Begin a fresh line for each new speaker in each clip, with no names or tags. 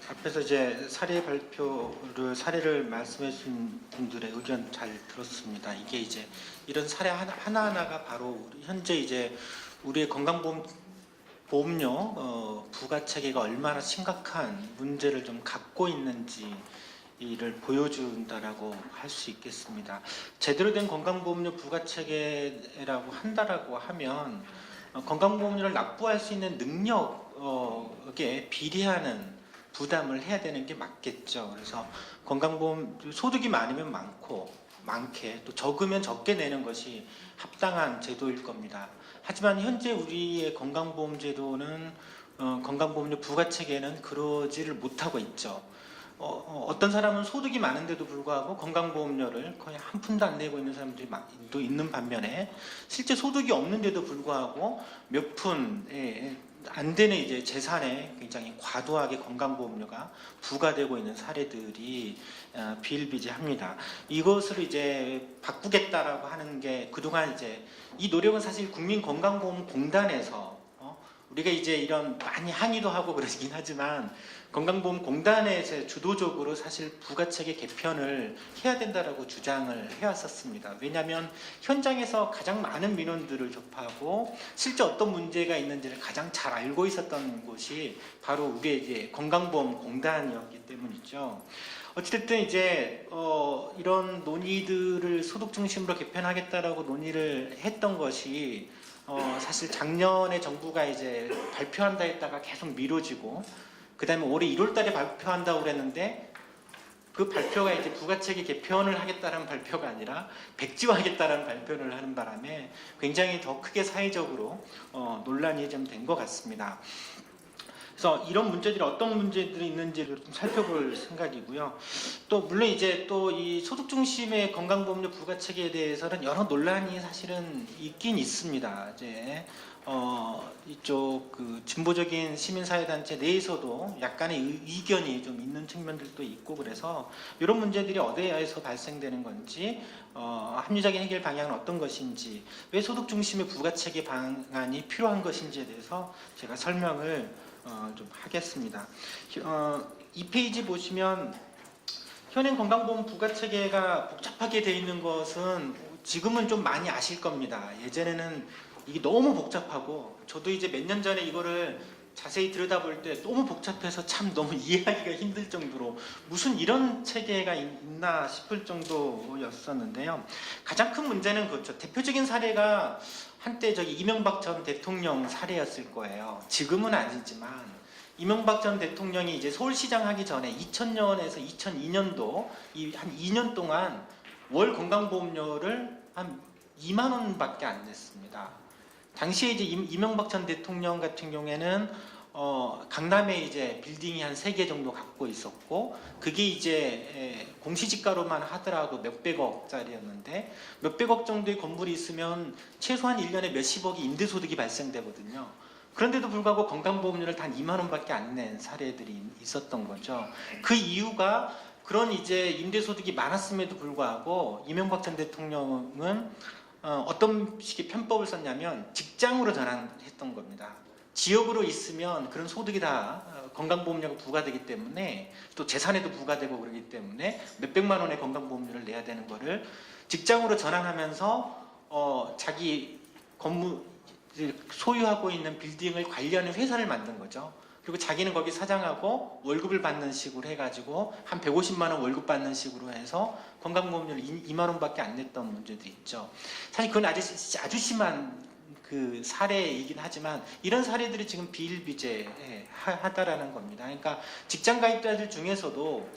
앞에서 이제 사례를 말씀해 주신 분들의 의견 잘 들었습니다. 이게 이제 이런 사례 하나하나가 바로 현재 이제 우리의 건강보험료 부과 체계가 얼마나 심각한 문제를 좀 갖고 있는지 이를 보여준다라고 할 수 있겠습니다. 제대로 된 건강보험료 부과 체계라고 한다라고 하면 건강보험료를 납부할 수 있는 능력에 비례하는 부담을 해야 되는 게 맞겠죠. 그래서 건강보험 소득이 많으면 많게 또 적으면 적게 내는 것이 합당한 제도일 겁니다. 하지만 현재 우리의 건강보험 제도는 건강보험료 부과체계는 그러지를 못하고 있죠. 어떤 사람은 소득이 많은데도 불구하고 건강보험료를 거의 한 푼도 안 내고 있는 사람들이 또 있는 반면에 실제 소득이 없는데도 불구하고 몇 푼 안 되는 이제 재산에 굉장히 과도하게 건강보험료가 부과되고 있는 사례들이 비일비재합니다. 이것을 이제 바꾸겠다라고 하는 게 그동안 이제 이 노력은 사실 국민건강보험공단에서 우리가 이제 이런 많이 항의도 하고 그러긴 하지만 건강보험공단에서 주도적으로 사실 부가체계 개편을 해야 된다라고 주장을 해왔었습니다. 왜냐하면 현장에서 가장 많은 민원들을 접하고 실제 어떤 문제가 있는지를 가장 잘 알고 있었던 곳이 바로 우리의 이제 건강보험공단이었기 때문이죠. 어쨌든 이제 이런 논의들을 소득 중심으로 개편하겠다라고 논의를 했던 것이 사실 작년에 정부가 이제 발표한다 했다가 계속 미뤄지고 그 다음에 올해 1월달에 발표한다고 그랬는데 그 발표가 이제 부가체계 개편을 하겠다는 발표가 아니라 백지화하겠다는 발표를 하는 바람에 굉장히 더 크게 사회적으로 논란이 좀 된 것 같습니다. 그래서 이런 문제들이 어떤 문제들이 있는지를 좀 살펴볼 생각이고요. 또 물론 이제 또 이 소득 중심의 건강보험료 부과 체계에 대해서는 여러 논란이 사실은 있긴 있습니다. 이제 이쪽 그 진보적인 시민사회단체 내에서도 약간의 이견이 좀 있는 측면들도 있고 그래서 이런 문제들이 어디에서 발생되는 건지 합리적인 해결 방향은 어떤 것인지 왜 소득 중심의 부가체계 방안이 필요한 것인지에 대해서 제가 설명을 좀 하겠습니다. 2페이지 보시면 현행 건강보험 부가체계가 복잡하게 되어 있는 것은 지금은 좀 많이 아실 겁니다. 예전에는 이게 너무 복잡하고 저도 이제 몇 년 전에 이거를 자세히 들여다볼 때 너무 복잡해서 참 너무 이해하기가 힘들 정도로 무슨 이런 체계가 있나 싶을 정도였었는데요. 가장 큰 문제는 그렇죠. 대표적인 사례가 한때 저기 이명박 전 대통령 사례였을 거예요. 지금은 아니지만 이명박 전 대통령이 이제 서울시장 하기 전에 2000년에서 2002년도 한 2년 동안 월 건강보험료를 한 2만 원밖에 안 냈습니다. 당시에 이제 이명박 전 대통령 같은 경우에는 강남에 이제 빌딩이 한 3개 정도 갖고 있었고 그게 이제 공시지가로만 하더라도 몇백억짜리였는데 몇백억 정도의 건물이 있으면 최소한 1년에 몇십억이 임대소득이 발생되거든요. 그런데도 불구하고 건강보험료를 단 2만 원밖에 안 낸 사례들이 있었던 거죠. 그 이유가 그런 이제 임대소득이 많았음에도 불구하고 이명박 전 대통령은 어떤 식의 편법을 썼냐면 직장으로 전환했던 겁니다. 지역으로 있으면 그런 소득이 다 건강보험료가 부과되기 때문에 또 재산에도 부과되고 그러기 때문에 몇백만 원의 건강보험료를 내야 되는 거를 직장으로 전환하면서 자기 건물 소유하고 있는 빌딩을 관리하는 회사를 만든 거죠. 그리고 자기는 거기 사장하고 월급을 받는 식으로 해가지고 한 150만 원 월급 받는 식으로 해서 건강보험료를 2만 원밖에 안 냈던 문제도 있죠. 사실 그건 아주 심한 그 사례이긴 하지만 이런 사례들이 지금 비일비재하다라는 겁니다. 그러니까 직장 가입자들 중에서도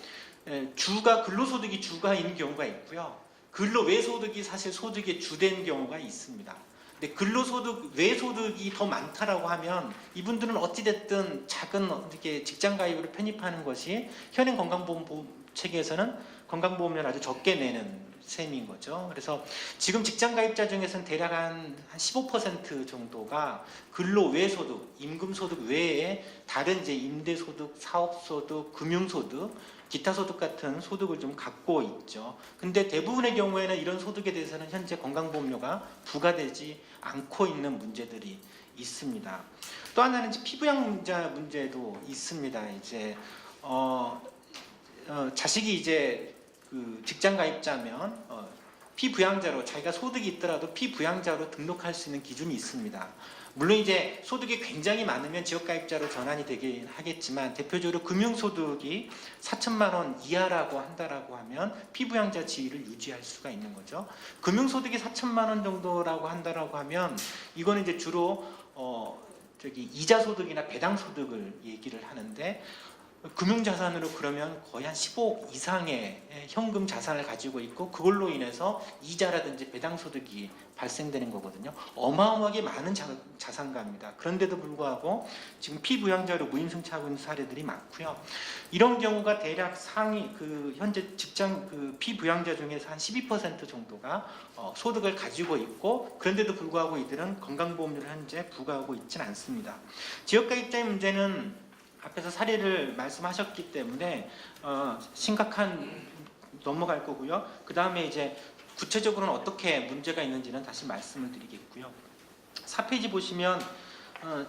근로소득이 주가인 경우가 있고요. 근로 외소득이 사실 소득의 주된 경우가 있습니다. 근데 근로소득, 외소득이 더 많다라고 하면 이분들은 어찌됐든 작은 이렇게 직장 가입으로 편입하는 것이 현행 건강보험 체계에서는 건강보험료를 아주 적게 내는 셈인 거죠. 그래서 지금 직장 가입자 중에서는 대략 한 15% 정도가 근로 외소득, 임금소득 외에 다른 이제 임대소득, 사업소득, 금융소득, 기타 소득 같은 소득을 좀 갖고 있죠. 근데 대부분의 경우에는 이런 소득에 대해서는 현재 건강보험료가 부과되지 않고 있는 문제들이 있습니다. 또 하나는 이제 피부양자 문제도 있습니다. 이제 자식이 이제 그 직장 가입자면 피부양자로 자기가 소득이 있더라도 피부양자로 등록할 수 있는 기준이 있습니다. 물론 이제 소득이 굉장히 많으면 지역가입자로 전환이 되긴 하겠지만 대표적으로 금융소득이 4천만 원 이하라고 한다라고 하면 피부양자 지위를 유지할 수가 있는 거죠. 금융소득이 4천만 원 정도라고 한다라고 하면 이거는 이제 주로 이자소득이나 배당소득을 얘기를 하는데 금융자산으로 그러면 거의 한 15억 이상의 현금 자산을 가지고 있고 그걸로 인해서 이자라든지 배당소득이 발생되는 거거든요. 어마어마하게 많은 자산가입니다. 그런데도 불구하고 지금 피부양자로 무임승차하고 있는 사례들이 많고요. 이런 경우가 대략 상위 현재 직장 피부양자 중에서 한 12% 정도가 소득을 가지고 있고 그런데도 불구하고 이들은 건강보험료를 현재 부과하고 있지는 않습니다. 지역가입자의 문제는 앞에서 사례를 말씀하셨기 때문에 심각한 넘어갈 거고요. 그 다음에 이제 구체적으로는 어떻게 문제가 있는지는 다시 말씀을 드리겠고요. 4페이지 보시면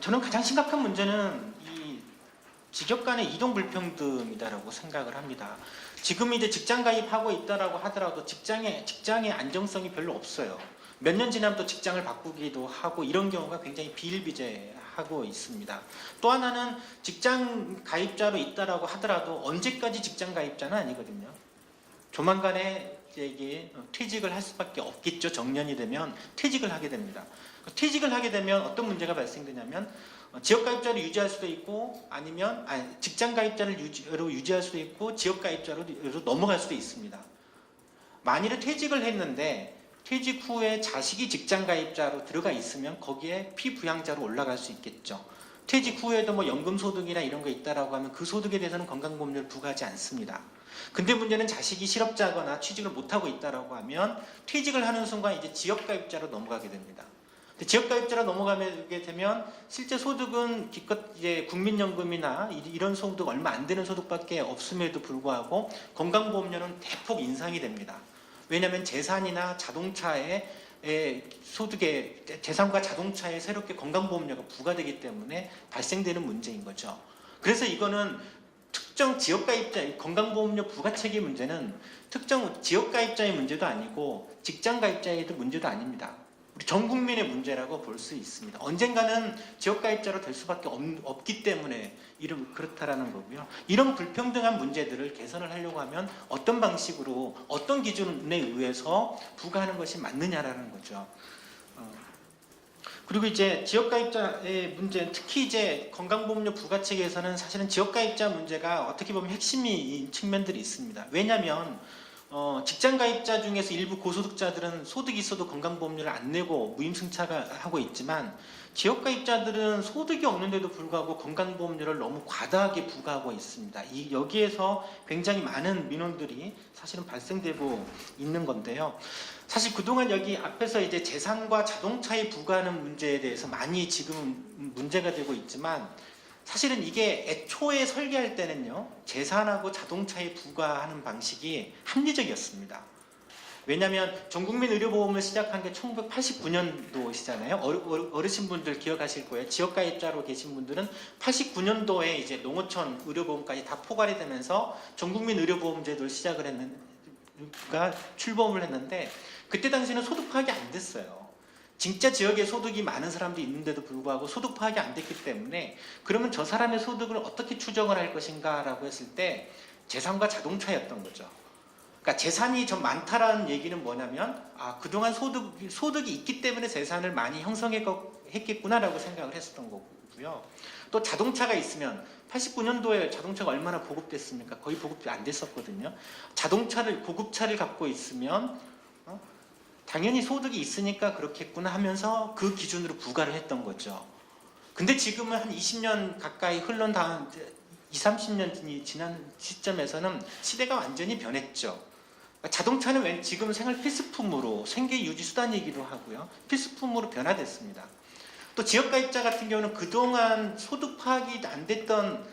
저는 가장 심각한 문제는 이 직역 간의 이동 불평등이다라고 생각을 합니다. 지금 이제 직장 가입하고 있다라고 하더라도 직장의 안정성이 별로 없어요. 몇 년 지나면 또 직장을 바꾸기도 하고 이런 경우가 굉장히 비일비재하고 있습니다. 또 하나는 직장 가입자로 있다라고 하더라도 언제까지 직장 가입자는 아니거든요. 조만간에 이게 퇴직을 할 수밖에 없겠죠. 정년이 되면 퇴직을 하게 됩니다. 퇴직을 하게 되면 어떤 문제가 발생되냐면 지역 가입자로 유지할 수도 있고 아니면 직장 가입자를 유지할 수도 있고 지역 가입자로 넘어갈 수도 있습니다. 만일에 퇴직을 했는데 퇴직 후에 자식이 직장 가입자로 들어가 있으면 거기에 피부양자로 올라갈 수 있겠죠. 퇴직 후에도 뭐 연금소득이나 이런 거 있다라고 하면 그 소득에 대해서는 건강보험료를 부과하지 않습니다. 근데 문제는 자식이 실업자거나 취직을 못하고 있다라고 하면 퇴직을 하는 순간 이제 지역가입자로 넘어가게 됩니다. 지역가입자로 넘어가게 되면 실제 소득은 기껏 이제 국민연금이나 이런 소득 얼마 안 되는 소득밖에 없음에도 불구하고 건강보험료는 대폭 인상이 됩니다. 왜냐하면 재산이나 자동차에 소득에 재산과 자동차에 새롭게 건강보험료가 부과되기 때문에 발생되는 문제인 거죠. 그래서 이거는 특정 지역가입자 건강보험료 부과체계 문제는 특정 지역가입자의 문제도 아니고 직장가입자의 문제도 아닙니다. 우리 전 국민의 문제라고 볼 수 있습니다. 언젠가는 지역가입자로 될 수밖에 없기 때문에 그렇다라는 거고요. 이런 불평등한 문제들을 개선을 하려고 하면 어떤 방식으로 어떤 기준에 의해서 부과하는 것이 맞느냐라는 거죠. 그리고 이제 지역가입자의 문제, 특히 이제 건강보험료 부과체계에서는 사실은 지역가입자 문제가 어떻게 보면 핵심인 측면들이 있습니다. 왜냐하면 직장가입자 중에서 일부 고소득자들은 소득이 있어도 건강보험료를 안 내고 무임승차하고 있지만 지역가입자들은 소득이 없는데도 불구하고 건강보험료를 너무 과다하게 부과하고 있습니다. 여기에서 굉장히 많은 민원들이 사실은 발생되고 있는 건데요. 사실 그동안 여기 앞에서 이제 재산과 자동차에 부과하는 문제에 대해서 많이 지금 문제가 되고 있지만 사실은 이게 애초에 설계할 때는요, 재산하고 자동차에 부과하는 방식이 합리적이었습니다. 왜냐하면 전국민 의료보험을 시작한 게 1989년도시잖아요. 어르신분들 기억하실 거예요. 지역가입자로 계신 분들은 89년도에 이제 농어촌 의료보험까지 다 포괄이 되면서 전국민 의료보험제도를 출범을 했는데 그때 당시에는 소득 파악이 안 됐어요. 진짜 지역에 소득이 많은 사람도 있는데도 불구하고 소득 파악이 안 됐기 때문에 그러면 저 사람의 소득을 어떻게 추정을 할 것인가 라고 했을 때 재산과 자동차였던 거죠. 그러니까 재산이 좀 많다라는 얘기는 뭐냐면 그동안 소득이 있기 때문에 재산을 많이 형성했겠구나라고 생각을 했었던 거고요. 또 자동차가 있으면 89년도에 자동차가 얼마나 보급됐습니까? 거의 보급이 안 됐었거든요. 고급차를 갖고 있으면 당연히 소득이 있으니까 그렇겠구나 하면서 그 기준으로 부과를 했던 거죠. 근데 지금은 한 20년 가까이 흘러온 다음 20-30년이 지난 시점에서는 시대가 완전히 변했죠. 자동차는 지금 생활 필수품으로 생계 유지 수단이기도 하고요. 필수품으로 변화됐습니다. 또 지역가입자 같은 경우는 그동안 소득 파악이 안 됐던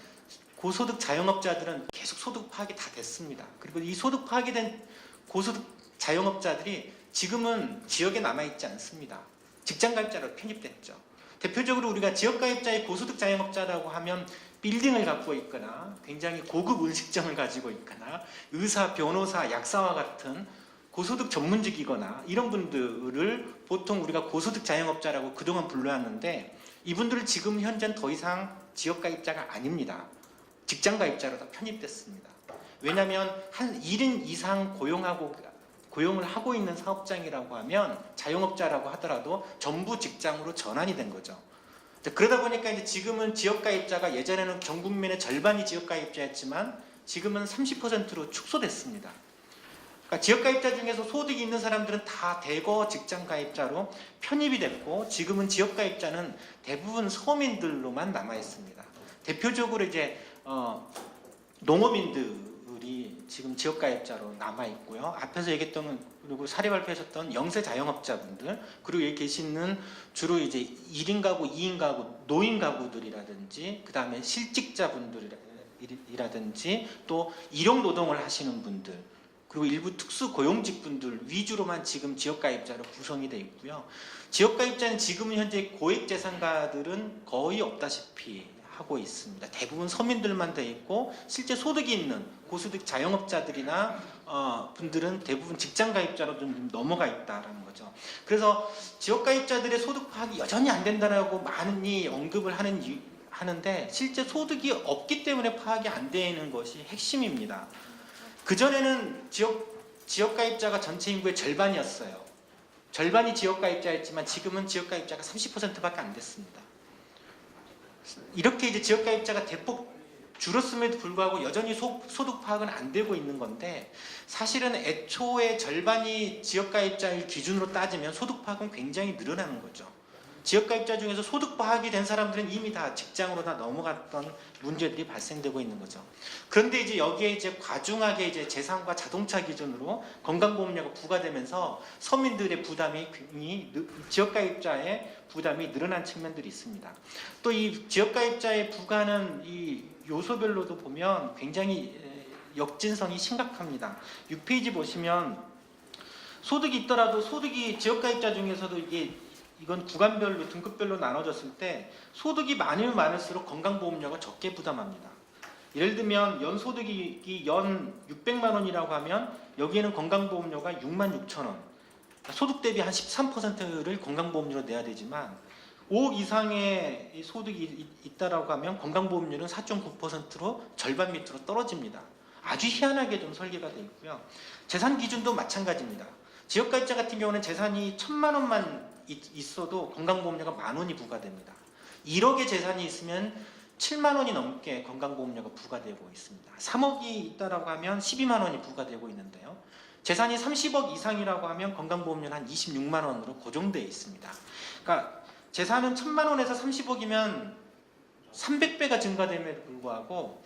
고소득 자영업자들은 계속 소득 파악이 다 됐습니다. 그리고 이 소득 파악이 된 고소득 자영업자들이 지금은 지역에 남아있지 않습니다. 직장가입자로 편입됐죠. 대표적으로 우리가 지역가입자의 고소득 자영업자라고 하면 빌딩을 갖고 있거나 굉장히 고급 음식점을 가지고 있거나 의사, 변호사, 약사와 같은 고소득 전문직이거나 이런 분들을 보통 우리가 고소득 자영업자라고 그동안 불러왔는데 이분들은 지금 현재는 더 이상 지역가입자가 아닙니다. 직장가입자로 다 편입됐습니다. 왜냐하면 한 1인 이상 고용을 하고 있는 사업장이라고 하면 자영업자라고 하더라도 전부 직장으로 전환이 된 거죠. 그러다 보니까 이제 지금은 지역가입자가 예전에는 전 국민의 절반이 지역가입자였지만 지금은 30%로 축소됐습니다. 그러니까 지역가입자 중에서 소득이 있는 사람들은 다 대거 직장가입자로 편입이 됐고 지금은 지역가입자는 대부분 서민들로만 남아 있습니다. 대표적으로 이제 농업인들이 지금 지역가입자로 남아 있고요. 앞에서 얘기했던 그리고 사례 발표하셨던 영세 자영업자분들 그리고 여기 계시는 주로 이제 1인 가구, 2인 가구, 노인 가구들이라든지 그 다음에 실직자분들이라든지 또 일용 노동을 하시는 분들 그리고 일부 특수 고용직 분들 위주로만 지금 지역가입자로 구성이 되어 있고요. 지역가입자는 지금 현재 고액재산가들은 거의 없다시피 하고 있습니다. 대부분 서민들만 되어 있고 실제 소득이 있는 고소득 자영업자들이나 분들은 대부분 직장가입자로 좀 넘어가 있다라는 거죠. 그래서 지역가입자들의 소득 파악이 여전히 안 된다라고 많이 언급을 하는데 실제 소득이 없기 때문에 파악이 안 되는 것이 핵심입니다. 그전에는 지역가입자가 전체 인구의 절반이었어요. 절반이 지역가입자였지만 지금은 지역가입자가 30%밖에 안 됐습니다. 이렇게 이제 지역가입자가 대폭 줄었음에도 불구하고 여전히 소득 파악은 안 되고 있는 건데 사실은 애초에 절반이 지역가입자일 기준으로 따지면 소득 파악은 굉장히 늘어나는 거죠. 지역가입자 중에서 소득 파악이 된 사람들은 이미 다 직장으로 다 넘어갔던 문제들이 발생되고 있는 거죠. 그런데 이제 여기에 이제 과중하게 이제 재산과 자동차 기준으로 건강보험료가 부과되면서 서민들의 부담이 지역가입자의 부담이 늘어난 측면들이 있습니다. 또 이 지역가입자의 부과는 이 요소별로도 보면 굉장히 역진성이 심각합니다. 6페이지 보시면 소득이 있더라도 소득이 지역가입자 중에서도 이건 구간별로 등급별로 나눠졌을 때 소득이 많으면 많을수록 건강보험료가 적게 부담합니다. 예를 들면 연소득이 연 600만 원이라고 하면 여기에는 건강보험료가 6만 6천 원 소득 대비 한 13%를 건강보험료로 내야 되지만 5억 이상의 소득이 있다라고 하면 건강보험료는 4.9%로 절반 밑으로 떨어집니다. 아주 희한하게 좀 설계가 되어 있고요. 재산 기준도 마찬가지입니다. 지역가입자 같은 경우는 재산이 1,000만 원만 있어도 건강보험료가 10,000원이 부과됩니다. 1억의 재산이 있으면 7만 원이 넘게 건강보험료가 부과되고 있습니다. 3억이 있다라고 하면 12만 원이 부과되고 있는데요. 재산이 30억 이상이라고 하면 건강보험료는 한 26만 원으로 고정되어 있습니다. 그러니까 재산은 1,000만 원에서 30억이면 300배가 증가됨에도 불구하고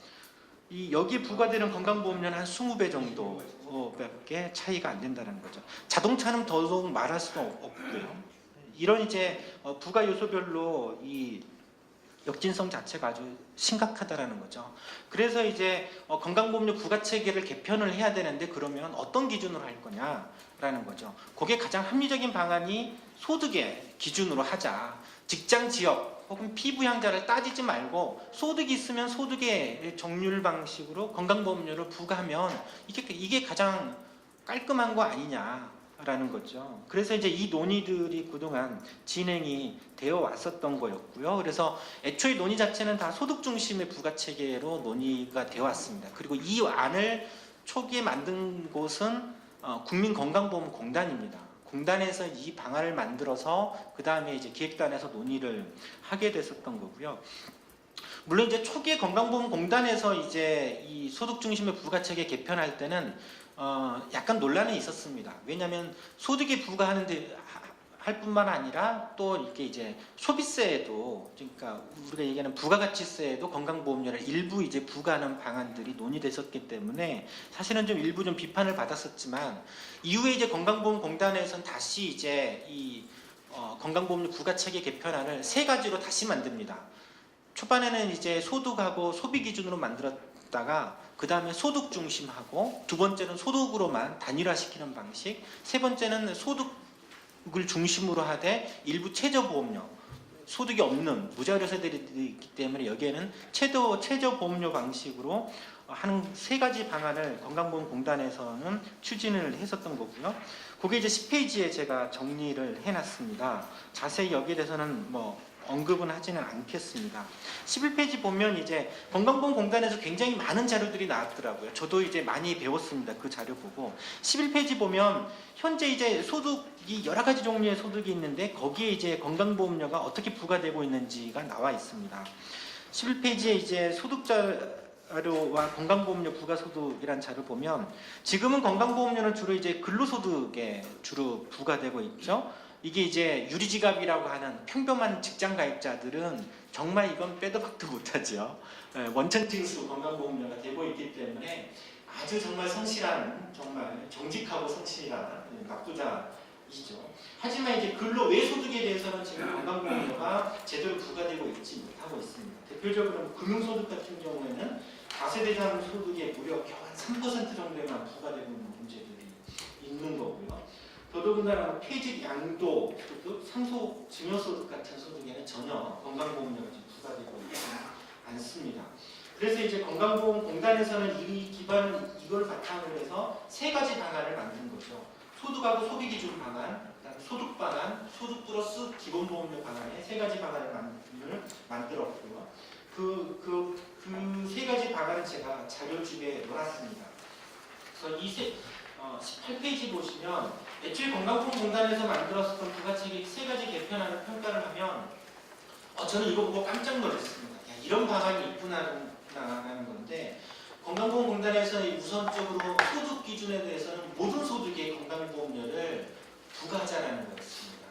여기에 부과되는 건강보험료는 한 20배 정도밖에 차이가 안 된다는 거죠. 자동차는 더더욱 말할 수도 없고요. 이런 이제 부가 요소별로 이 역진성 자체가 아주 심각하다라는 거죠. 그래서 이제 건강보험료 부과 체계를 개편을 해야 되는데 그러면 어떤 기준으로 할 거냐라는 거죠. 그게 가장 합리적인 방안이 소득의 기준으로 하자. 직장 지역 혹은 피부양자를 따지지 말고 소득이 있으면 소득의 정률 방식으로 건강보험료를 부과하면 이게 가장 깔끔한 거 아니냐라는 거죠. 그래서 이제 이 논의들이 그동안 진행이 되어 왔었던 거였고요. 그래서 애초에 논의 자체는 다 소득 중심의 부가 체계로 논의가 되어 왔습니다. 그리고 이 안을 초기에 만든 곳은 국민건강보험공단입니다. 공단에서 이 방안을 만들어서 그 다음에 이제 기획단에서 논의를 하게 됐었던 거고요. 물론 이제 초기에 건강보험공단에서 이제 이 소득 중심의 부가체계 개편할 때는 약간 논란이 있었습니다. 왜냐하면 소득에 부과하는데 할 뿐만 아니라 또 이렇게 이제 소비세에도 그러니까 우리가 얘기하는 부가가치세에도 건강보험료를 일부 이제 부과하는 방안들이 논의됐었기 때문에 사실은 좀 일부 좀 비판을 받았었지만 이후에 이제 건강보험공단에서는 다시 이제 이 건강보험료 부가체계 개편안을 3가지로 다시 만듭니다. 초반에는 이제 소득하고 소비 기준으로 만들었다가 그 다음에 소득 중심하고 두 번째는 소득으로만 단일화시키는 방식, 세 번째는 소득을 중심으로 하되 일부 최저보험료 소득이 없는 무자료 세대들이 있기 때문에 여기에는 최저 보험료 방식으로 하는 세 가지 방안을 건강보험공단에서는 추진을 했었던 거고요. 그게 이제 10페이지에 제가 정리를 해놨습니다. 자세히 여기에 대해서는 뭐 언급은 하지는 않겠습니다. 11페이지 보면 이제 건강보험공단에서 굉장히 많은 자료들이 나왔더라고요. 저도 이제 많이 배웠습니다. 그 자료 보고. 11페이지 보면 현재 이제 소득이 여러 가지 종류의 소득이 있는데 거기에 이제 건강보험료가 어떻게 부과되고 있는지가 나와 있습니다. 11페이지에 이제 소득자료와 건강보험료 부가소득이라는 자료 보면 지금은 건강보험료는 주로 이제 근로소득에 주로 부과되고 있죠. 이게 이제 유리지갑이라고 하는 평범한 직장 가입자들은 정말 이건 빼도 박도 못하죠. 원천징수 건강보험료가 되고 있기 때문에 아주 정말 성실한, 정말 정직하고 성실한 납부자이죠. 하지만 이제 근로 외소득에 대해서는 지금 건강보험료가 제대로 부과되고 있지 못하고 있습니다. 대표적으로 금융소득 같은 경우에는 다세대산 소득에 무려 겨우 한 3% 정도에만 부과되고 있는 문제들이 있는 거고요. 더더군다나 퇴직 양도 소득, 상속 증여소득 같은 소득에는 전혀 건강보험료가 부과되고 있지 않습니다. 그래서 이제 건강보험공단에서는 이걸 바탕으로 해서 세 가지 방안을 만든 거죠. 소득하고 소비기준 방안, 그다음에 소득 방안, 소득 플러스 기본보험료 방안의 세 가지 방안을 만들었고요. 그 세 가지 방안을 제가 자료집에 넣어놨습니다. 그래서 18페이지 보시면 애초에 건강보험공단에서 만들었던 부가체계 세 가지 개편안을 평가를 하면 저는 이거 보고 깜짝 놀랐습니다. 야, 이런 방안이 있구나라는 건데 건강보험공단에서 우선적으로 소득 기준에 대해서는 모든 소득의 건강보험료를 부과하자라는 거였습니다.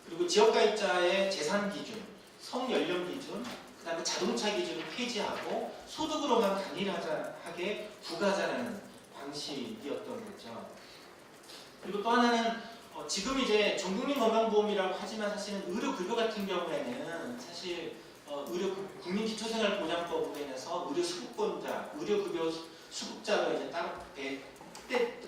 그리고 지역가입자의 재산 기준, 성연령 기준, 그 다음에 자동차 기준을 폐지하고 소득으로만 단일하게 부과하자라는 방식이었던 거죠. 그리고 또 하나는 지금 이제 전국민 건강보험이라고 하지만 사실은 의료급여 같은 경우에는 사실 국민기초생활보장법으로 인해서 의료 수급권자, 의료급여 수급자가 이제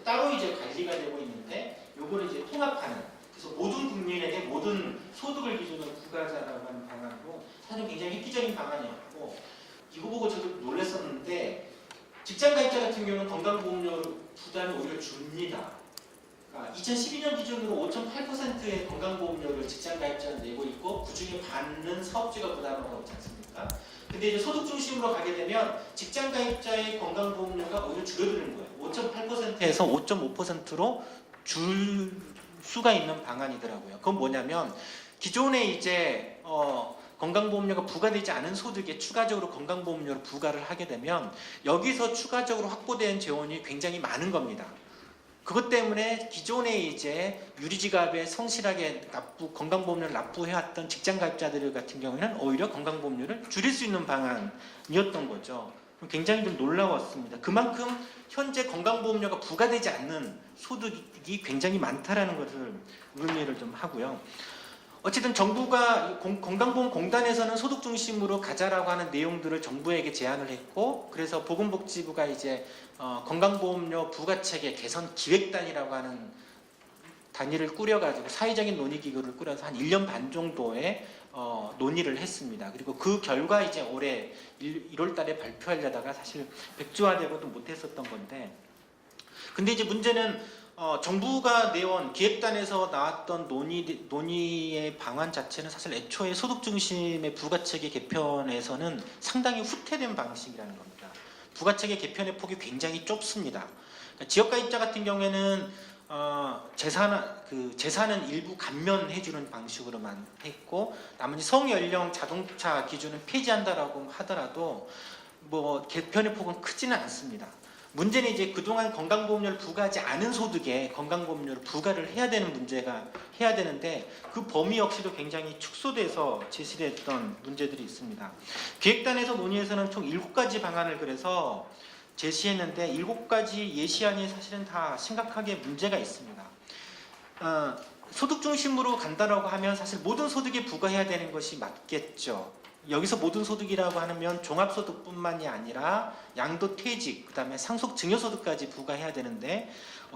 따로 이제 관리가 되고 있는데 요거를 이제 통합하는, 그래서 모든 국민에게 모든 소득을 기준으로 부과하자라고 하는 방안으로 사실 굉장히 획기적인 방안이었고, 이거 보고 저도 놀랐었는데 직장가입자 같은 경우는 건강보험료 부담이 오히려 줍니다. 2012년 기준으로 5.8%의 건강보험료를 직장가입자는 내고 있고 그 중에 반은 사업주가 부담을 하고 있지 않습니까? 근데 이제 소득 중심으로 가게 되면 직장가입자의 건강보험료가 오히려 줄어드는 거예요. 5.8%에서 5.5%로 줄 수가 있는 방안이더라고요. 그건 뭐냐면 기존에 이제 건강보험료가 부과되지 않은 소득에 추가적으로 건강보험료를 부과를 하게 되면 여기서 추가적으로 확보된 재원이 굉장히 많은 겁니다. 그것 때문에 기존에 이제 유리지갑에 성실하게 건강보험료를 납부해왔던 직장가입자들 같은 경우에는 오히려 건강보험료를 줄일 수 있는 방안이었던 거죠. 굉장히 좀 놀라웠습니다. 그만큼 현재 건강보험료가 부과되지 않는 소득이 굉장히 많다라는 것을 의미를 좀 하고요. 어쨌든 정부가 건강보험공단에서는 소득 중심으로 가자라고 하는 내용들을 정부에게 제안을 했고, 그래서 보건복지부가 이제 건강보험료 부과체계 개선 기획단이라고 하는 단위를 꾸려가지고 사회적인 논의기구를 꾸려서 한 1년 반 정도의 논의를 했습니다. 그리고 그 결과 이제 올해 1월 달에 발표하려다가 사실 백주화되고도 못했었던 건데, 근데 이제 문제는 정부가 내온 기획단에서 나왔던 논의의 방안 자체는 사실 애초에 소득 중심의 부가체계 개편에서는 상당히 후퇴된 방식이라는 겁니다. 부가체계 개편의 폭이 굉장히 좁습니다. 그러니까 지역가입자 같은 경우에는 재산은 일부 감면해주는 방식으로만 했고, 나머지 성연령 자동차 기준은 폐지한다라고 하더라도 뭐 개편의 폭은 크지는 않습니다. 문제는 이제 그동안 건강보험료를 부과하지 않은 소득에 건강보험료를 부과를 해야 되는데 그 범위 역시도 굉장히 축소돼서 제시됐던 문제들이 있습니다. 기획단에서 논의에서는 총 7가지 방안을 그래서 제시했는데 7가지 예시안이 사실은 다 심각하게 문제가 있습니다. 소득 중심으로 간다라고 하면 사실 모든 소득에 부과해야 되는 것이 맞겠죠. 여기서 모든 소득이라고 하면 종합소득뿐만이 아니라 양도 퇴직, 그 다음에 상속 증여소득까지 부과해야 되는데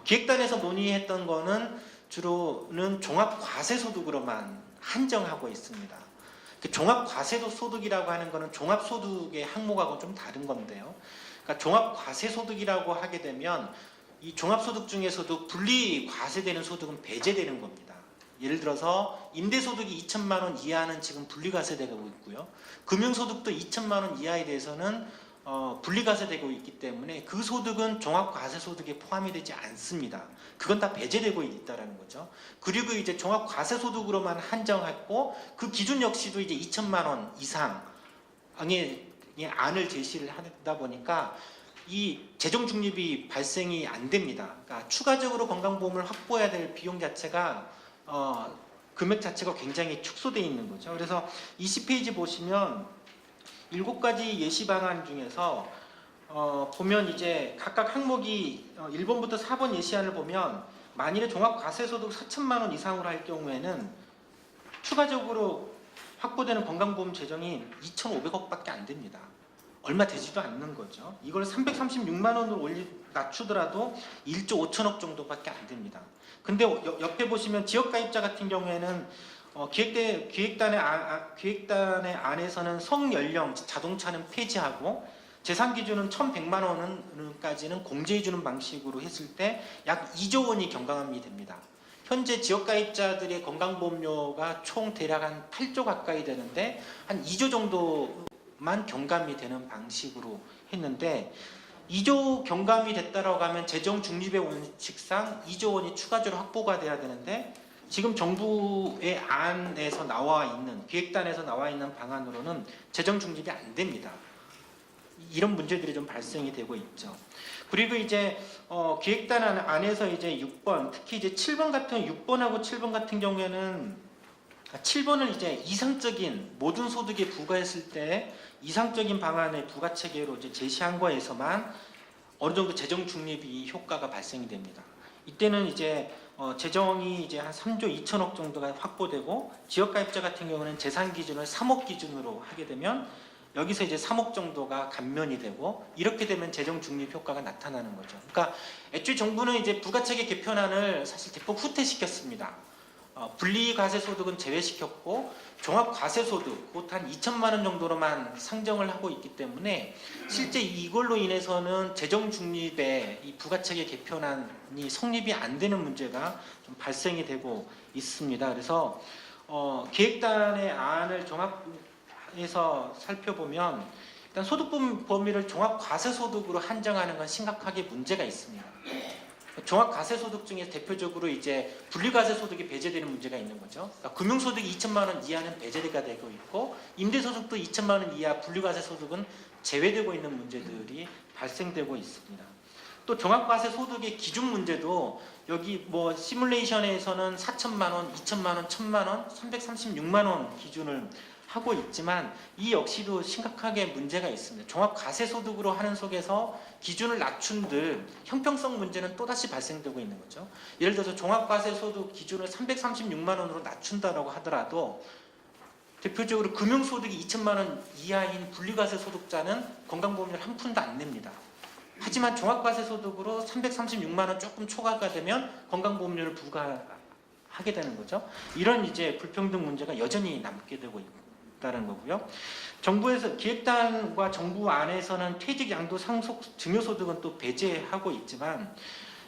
기획단에서 논의했던 거는 주로는 종합과세소득으로만 한정하고 있습니다. 종합과세소득이라고 하는 거는 종합소득의 항목하고 좀 다른 건데요. 그러니까 종합과세소득이라고 하게 되면 이 종합소득 중에서도 분리 과세되는 소득은 배제되는 겁니다. 예를 들어서 임대소득이 2천만 원 이하는 지금 분리과세되고 있고요. 금융소득도 2천만 원 이하에 대해서는 분리과세되고 있기 때문에 그 소득은 종합과세소득에 포함이 되지 않습니다. 그건 다 배제되고 있다는 거죠. 그리고 이제 종합과세소득으로만 한정했고 그 기준 역시도 이제 2천만 원 이상의 안을 제시를 하다 보니까 이 재정 중립이 발생이 안 됩니다. 그러니까 추가적으로 건강보험을 확보해야 될 비용 자체가 금액 자체가 굉장히 축소되어 있는 거죠. 그래서 20페이지 보시면 7가지 예시 방안 중에서 보면 이제 각각 항목이 1번부터 4번 예시안을 보면 만일에 종합과세소득 4천만 원 이상으로 할 경우에는 추가적으로 확보되는 건강보험 재정이 2,500억밖에 안 됩니다. 얼마 되지도 않는 거죠. 이걸 336만 원으로 낮추더라도 1조 5천억 정도밖에 안 됩니다. 근데 옆에 보시면 지역가입자 같은 경우에는 기획단의 안에서는 성연령 자동차는 폐지하고 재산 기준은 1,100만 원까지는 공제해 주는 방식으로 했을 때 약 2조 원이 경감이 됩니다. 현재 지역가입자들의 건강보험료가 총 대략 한 8조 가까이 되는데 한 2조 정도만 경감이 되는 방식으로 했는데 2조 경감이 됐다라고 하면 재정 중립의 원칙상 2조 원이 추가적으로 확보가 돼야 되는데 지금 정부의 안에서 나와 있는 기획단에서 나와 있는 방안으로는 재정 중립이 안 됩니다. 이런 문제들이 좀 발생이 되고 있죠. 그리고 이제 기획단 안에서 이제 6번 특히 이제 7번 같은 6번하고 7번 같은 경우에는 7번을 이제 이상적인 모든 소득에 부과했을 때 이상적인 방안의 부과 체계로 이제 제시한 거에서만 어느 정도 재정 중립이 효과가 발생이 됩니다. 이때는 이제 재정이 이제 한 3조 2천억 정도가 확보되고 지역가입자 같은 경우는 재산 기준을 3억 기준으로 하게 되면 여기서 이제 3억 정도가 감면이 되고 이렇게 되면 재정 중립 효과가 나타나는 거죠. 그러니까 애초에 정부는 이제 부가체계 개편안을 사실 대폭 후퇴시켰습니다. 분리과세소득은 제외시켰고 종합과세소득 곧 한 2천만 원 정도로만 상정을 하고 있기 때문에 실제 이걸로 인해서는 재정 중립의 이 부가체계 개편안이 성립이 안 되는 문제가 좀 발생이 되고 있습니다. 그래서 기획단의 안을 종합해서 살펴보면 일단 소득 범위를 종합과세소득으로 한정하는 건 심각하게 문제가 있습니다. 종합과세소득 중에 대표적으로 이제 분리과세소득이 배제되는 문제가 있는 거죠. 그러니까 금융소득이 2천만 원 이하는 배제가 되고 있고 임대소득도 2천만 원 이하 분리과세소득은 제외되고 있는 문제들이 발생되고 있습니다. 또 종합과세소득의 기준 문제도 여기 뭐 시뮬레이션에서는 4천만 원, 2천만 원, 1천만 원, 336만 원 기준을 하고 있지만 이 역시도 심각하게 문제가 있습니다. 종합과세소득으로 하는 속에서 기준을 낮춘들 형평성 문제는 또다시 발생되고 있는 거죠. 예를 들어서 종합과세소득 기준을 336만 원으로 낮춘다라고 하더라도 대표적으로 금융소득이 2천만 원 이하인 분리과세소득자는 건강보험료를 한 푼도 안 냅니다. 하지만 종합과세소득으로 336만 원 조금 초과가 되면 건강보험료를 부과하게 되는 거죠. 이런 이제 불평등 문제가 여전히 남게 되고 있다는 거고요. 정부에서 기획단과 정부 안에서는 퇴직, 양도, 상속, 증여소득은 또 배제하고 있지만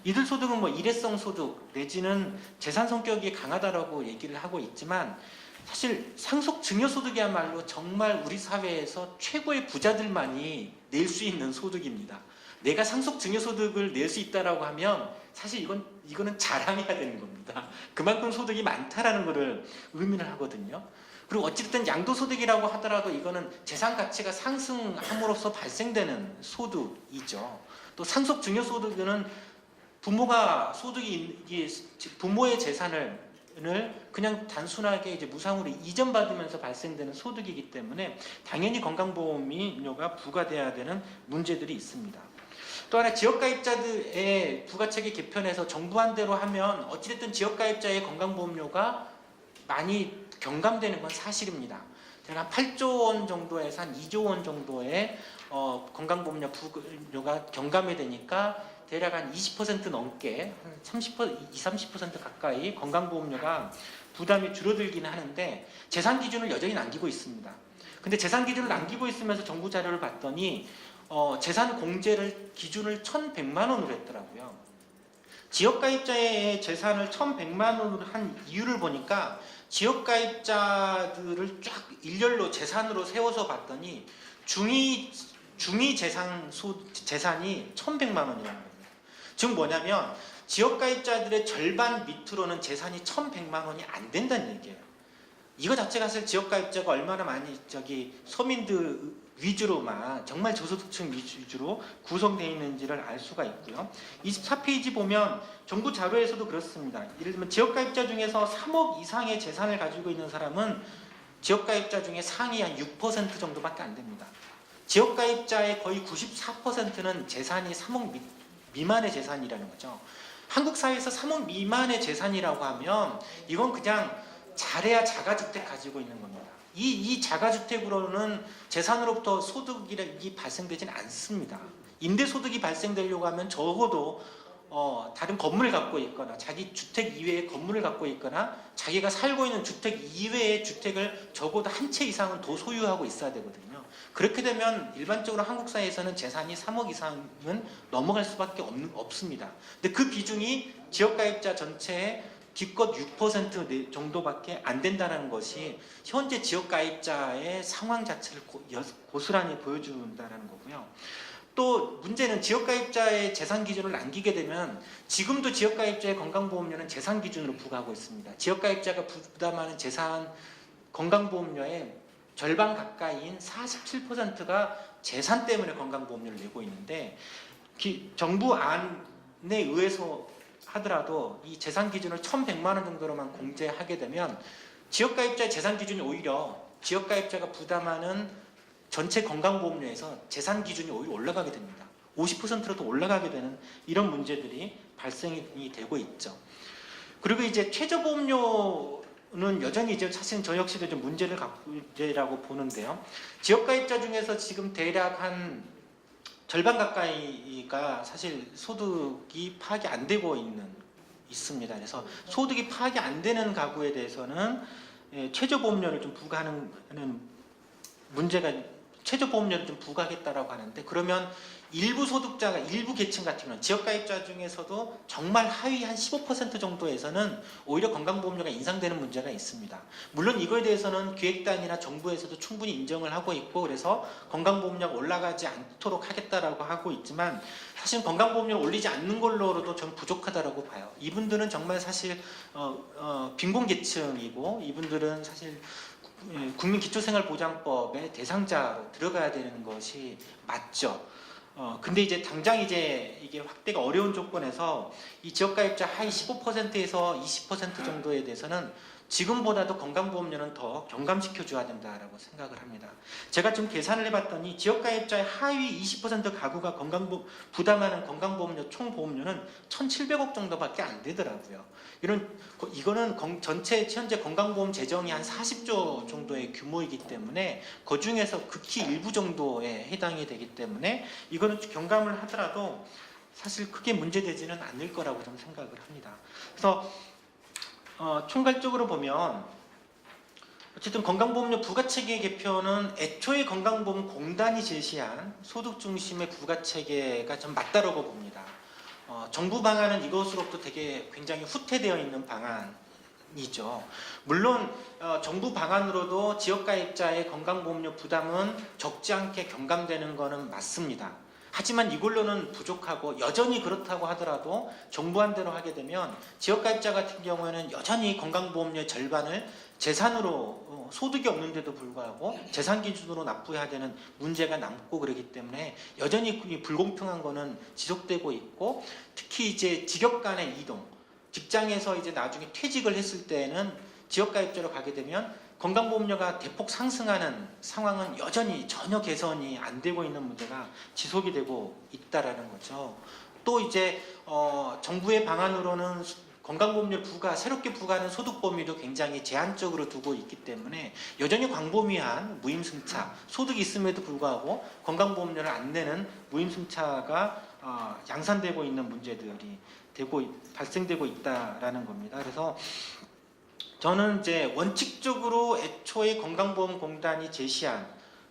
이들 소득은 뭐 일회성 소득 내지는 재산 성격이 강하다라고 얘기를 하고 있지만 사실 상속 증여소득이야말로 정말 우리 사회에서 최고의 부자들만이 낼 수 있는 소득입니다. 내가 상속 증여소득을 낼 수 있다라고 하면 사실 이거는 자랑해야 되는 겁니다. 그만큼 소득이 많다라는 것을 의미를 하거든요. 그리고 어쨌든 양도소득이라고 하더라도 이거는 재산 가치가 상승함으로써 발생되는 소득이죠. 또 상속 증여소득은 부모의 재산을 그냥 단순하게 이제 무상으로 이전받으면서 발생되는 소득이기 때문에 당연히 건강보험료가 부과돼야 되는 문제들이 있습니다. 또 하나 지역가입자들의 부가체계 개편에서 정부안대로 하면 어찌됐든 지역가입자의 건강보험료가 많이 경감되는 건 사실입니다. 한 8조 원 정도에서 한 2조 원 정도의 건강보험료가 경감이 되니까 대략 한 20% 넘게 한 30%, 20-30% 가까이 건강보험료가 부담이 줄어들기는 하는데 재산 기준을 여전히 남기고 있습니다. 근데 재산 기준을 남기고 있으면서 정부 자료를 봤더니 재산 공제를 기준을 1,100만 원으로 했더라고요. 지역가입자의 재산을 1,100만 원으로 한 이유를 보니까 지역가입자들을 쫙 일렬로 재산으로 세워서 봤더니 중위 재산이 1,100만 원이라는 겁니다. 즉 뭐냐면 지역가입자들의 절반 밑으로는 재산이 1,100만 원이 안 된다는 얘기예요. 이거 자체가 사실 지역가입자가 얼마나 많이 서민들 위주로만 정말 저소득층 위주로 구성되어 있는지를 알 수가 있고요. 24페이지 보면 정부 자료에서도 그렇습니다. 예를 들면 지역가입자 중에서 3억 이상의 재산을 가지고 있는 사람은 지역가입자 중에 상위 한 6% 정도밖에 안 됩니다. 지역가입자의 거의 94%는 재산이 3억 미만의 재산이라는 거죠. 한국 사회에서 3억 미만의 재산이라고 하면 이건 그냥 잘해야 자가주택 가지고 있는 겁니다. 이 자가주택으로는 재산으로부터 소득이 발생되지는 않습니다. 임대소득이 발생되려고 하면 적어도 다른 건물을 갖고 있거나 자기 주택 이외의 건물을 갖고 있거나 자기가 살고 있는 주택 이외의 주택을 적어도 한 채 이상은 더 소유하고 있어야 되거든요. 그렇게 되면 일반적으로 한국 사회에서는 재산이 3억 이상은 넘어갈 수밖에 없습니다. 근데 그 비중이 지역가입자 전체의 기껏 6% 정도밖에 안 된다는 것이 현재 지역가입자의 상황 자체를 고스란히 보여준다는 거고요. 또 문제는 지역가입자의 재산 기준을 남기게 되면 지금도 지역가입자의 건강보험료는 재산 기준으로 부과하고 있습니다. 지역가입자가 부담하는 재산 건강보험료의 절반 가까이인 47%가 재산 때문에 건강보험료를 내고 있는데 정부 안에 의해서 하더라도 이 재산 기준을 1,100만 원 정도로만 공제하게 되면 지역가입자의 재산 기준이 오히려 지역가입자가 부담하는 전체 건강보험료에서 재산 기준이 오히려 올라가게 됩니다. 50%로 더 올라가게 되는 이런 문제들이 발생이 되고 있죠. 그리고 이제 최저보험료는 여전히 이제 사실 저 역시도 좀 문제라고 보는데요. 지역가입자 중에서 지금 대략 한 절반 가까이가 사실 소득이 파악이 안 되고 있습니다. 그래서 소득이 파악이 안 되는 가구에 대해서는 최저보험료를 좀 부과하는 문제가 최저보험료를 좀 부과하겠다라고 하는데 그러면 일부 소득자가 일부 계층 같은 경우는 지역가입자 중에서도 정말 하위 한 15% 정도에서는 오히려 건강보험료가 인상되는 문제가 있습니다. 물론 이거에 대해서는 기획단이나 정부에서도 충분히 인정을 하고 있고 그래서 건강보험료가 올라가지 않도록 하겠다라고 하고 있지만 사실 건강보험료를 올리지 않는 걸로도 좀 부족하다라고 봐요. 이분들은 정말 사실 빈곤계층이고 이분들은 사실 국민기초생활보장법의 대상자로 들어가야 되는 것이 맞죠. 근데 이제 당장 이게 확대가 어려운 조건에서 이 지역가입자 하위 15%에서 20% 정도에 대해서는 지금보다도 건강보험료는 더 경감시켜 줘야 된다라고 생각을 합니다. 제가 좀 계산을 해봤더니 지역가입자의 하위 20% 가구가 부담하는 건강보험료 총보험료는 1,700억 정도밖에 안 되더라고요. 이거는 전체 현재 건강보험 재정이 한 40조 정도의 규모이기 때문에 그 중에서 극히 일부 정도에 해당이 되기 때문에 이거는 경감을 하더라도 사실 크게 문제되지는 않을 거라고 좀 생각을 합니다. 그래서 총괄적으로 보면 어쨌든 건강보험료 부가체계 개편은 애초에 건강보험공단이 제시한 소득 중심의 부가체계가 좀 맞다라고 봅니다. 정부 방안은 이것으로부터 되게 굉장히 후퇴되어 있는 방안이죠. 물론 정부 방안으로도 지역가입자의 건강보험료 부담은 적지 않게 경감되는 것은 맞습니다. 하지만 이걸로는 부족하고 여전히 그렇다고 하더라도 정부안대로 하게 되면 지역가입자 같은 경우에는 여전히 건강보험료의 절반을 재산으로 소득이 없는데도 불구하고 재산 기준으로 납부해야 되는 문제가 남고 그러기 때문에 여전히 불공평한 거는 지속되고 있고 특히 이제 직역 간의 이동, 직장에서 이제 나중에 퇴직을 했을 때는 지역가입자로 가게 되면 건강보험료가 대폭 상승하는 상황은 여전히 전혀 개선이 안 되고 있는 문제가 지속이 되고 있다라는 거죠. 또 이제 정부의 방안으로는 건강보험료 새롭게 부과하는 소득 범위도 굉장히 제한적으로 두고 있기 때문에 여전히 광범위한 무임승차, 소득이 있음에도 불구하고 건강보험료를 안 내는 무임승차가 양산되고 있는 문제들이 발생되고 있다라는 겁니다. 그래서 저는 이제 원칙적으로 애초에 건강보험공단이 제시한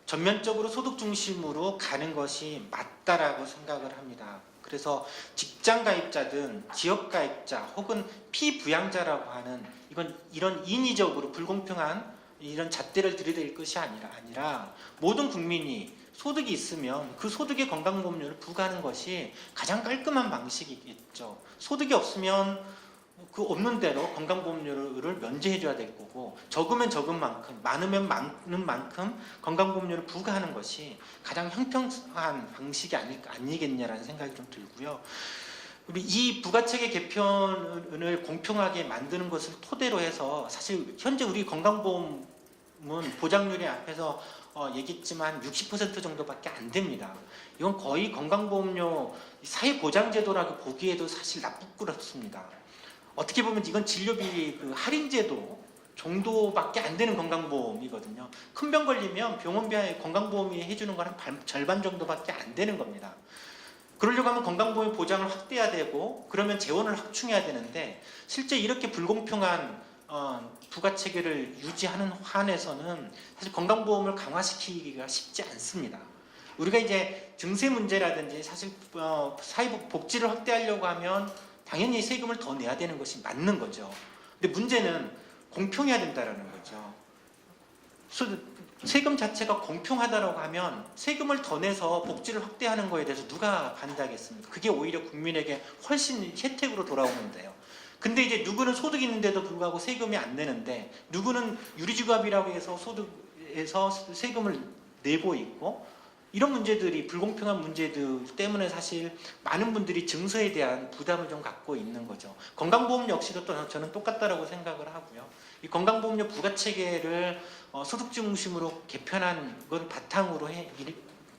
전면적으로 소득 중심으로 가는 것이 맞다라고 생각을 합니다. 그래서 직장 가입자든 지역 가입자 혹은 피부양자라고 하는 이런 인위적으로 불공평한 이런 잣대를 들이댈 것이 아니라 모든 국민이 소득이 있으면 그 소득의 건강보험료를 부과하는 것이 가장 깔끔한 방식이겠죠. 소득이 없으면 그 없는 대로 건강보험료를 면제해줘야 될 거고, 적으면 적은 만큼, 많으면 많은 만큼 건강보험료를 부과하는 것이 가장 형평한 방식이 아니겠냐라는 생각이 좀 들고요. 우리 이 부가체계 개편을 공평하게 만드는 것을 토대로 해서 사실 현재 우리 건강보험은 보장률이 앞에서 얘기했지만 60% 정도밖에 안 됩니다. 이건 거의 건강보험료 사회보장제도라고 보기에도 사실 나쁘그렇습니다. 어떻게 보면 이건 진료비 할인제도 정도밖에 안 되는 건강보험이거든요. 큰 병 걸리면 병원비에 건강보험이 해주는 건 한 절반 정도밖에 안 되는 겁니다. 그러려고 하면 건강보험 보장을 확대해야 되고 그러면 재원을 확충해야 되는데 실제 이렇게 불공평한 부가체계를 유지하는 한에서는 사실 건강보험을 강화시키기가 쉽지 않습니다. 우리가 이제 증세 문제라든지 사실 사회복지를 확대하려고 하면 당연히 세금을 더 내야 되는 것이 맞는 거죠. 근데 문제는 공평해야 된다는 거죠. 세금 자체가 공평하다고 하면 세금을 더 내서 복지를 확대하는 거에 대해서 누가 반대하겠습니까? 그게 오히려 국민에게 훨씬 혜택으로 돌아오는데요. 근데 이제 누구는 소득이 있는데도 불구하고 세금이 안 내는데 누구는 유리지갑이라고 해서 소득에서 세금을 내고 있고, 이런 문제들이 불공평한 문제들 때문에 사실 많은 분들이 증서에 대한 부담을 좀 갖고 있는 거죠. 건강보험 역시도 또 저는 똑같다라고 생각을 하고요. 이 건강보험료 부가체계를 소득 중심으로 개편한 건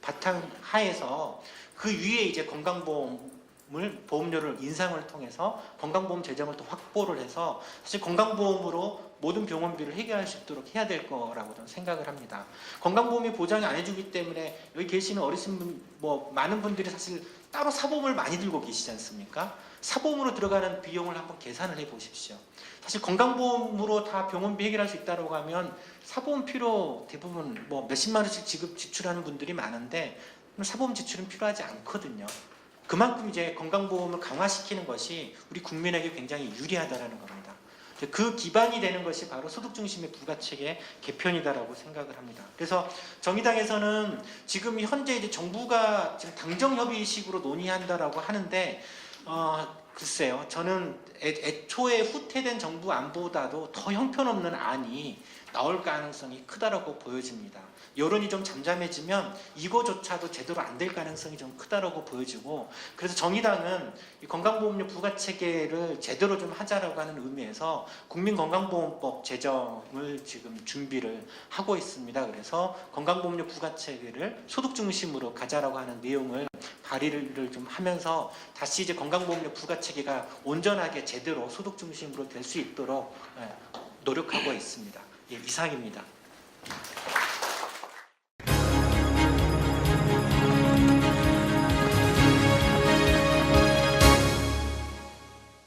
바탕하에서 그 위에 이제 보험료를 인상을 통해서 건강보험 재정을 또 확보를 해서 사실 건강보험으로 모든 병원비를 해결할 수 있도록 해야 될 거라고 저는 생각을 합니다. 건강보험이 보장이 안 해주기 때문에 여기 계시는 어르신 분, 많은 분들이 사실 따로 사보험을 많이 들고 계시지 않습니까? 사보험으로 들어가는 비용을 한번 계산을 해 보십시오. 사실 건강보험으로 다 병원비 해결할 수 있다고 하면 사보험 필요 대부분 몇십만 원씩 지출하는 분들이 많은데 사보험 지출은 필요하지 않거든요. 그만큼 이제 건강보험을 강화시키는 것이 우리 국민에게 굉장히 유리하다라는 겁니다. 그 기반이 되는 것이 바로 소득중심의 부가체계 개편이다라고 생각을 합니다. 그래서 정의당에서는 지금 현재 이제 정부가 지금 당정협의식으로 논의한다라고 하는데 글쎄요, 저는 애초에 후퇴된 정부 안보다도 더 형편없는 안이 나올 가능성이 크다라고 보여집니다. 여론이 좀 잠잠해지면 이거조차도 제대로 안 될 가능성이 좀 크다라고 보여지고, 그래서 정의당은 이 건강보험료 부가체계를 제대로 좀 하자라고 하는 의미에서 국민건강보험법 제정을 지금 준비를 하고 있습니다. 그래서 건강보험료 부가체계를 소득 중심으로 가자라고 하는 내용을 발의를 좀 하면서 다시 이제 건강보험료 부가체계가 온전하게 제대로 소득 중심으로 될 수 있도록 노력하고 있습니다. 예, 이상입니다.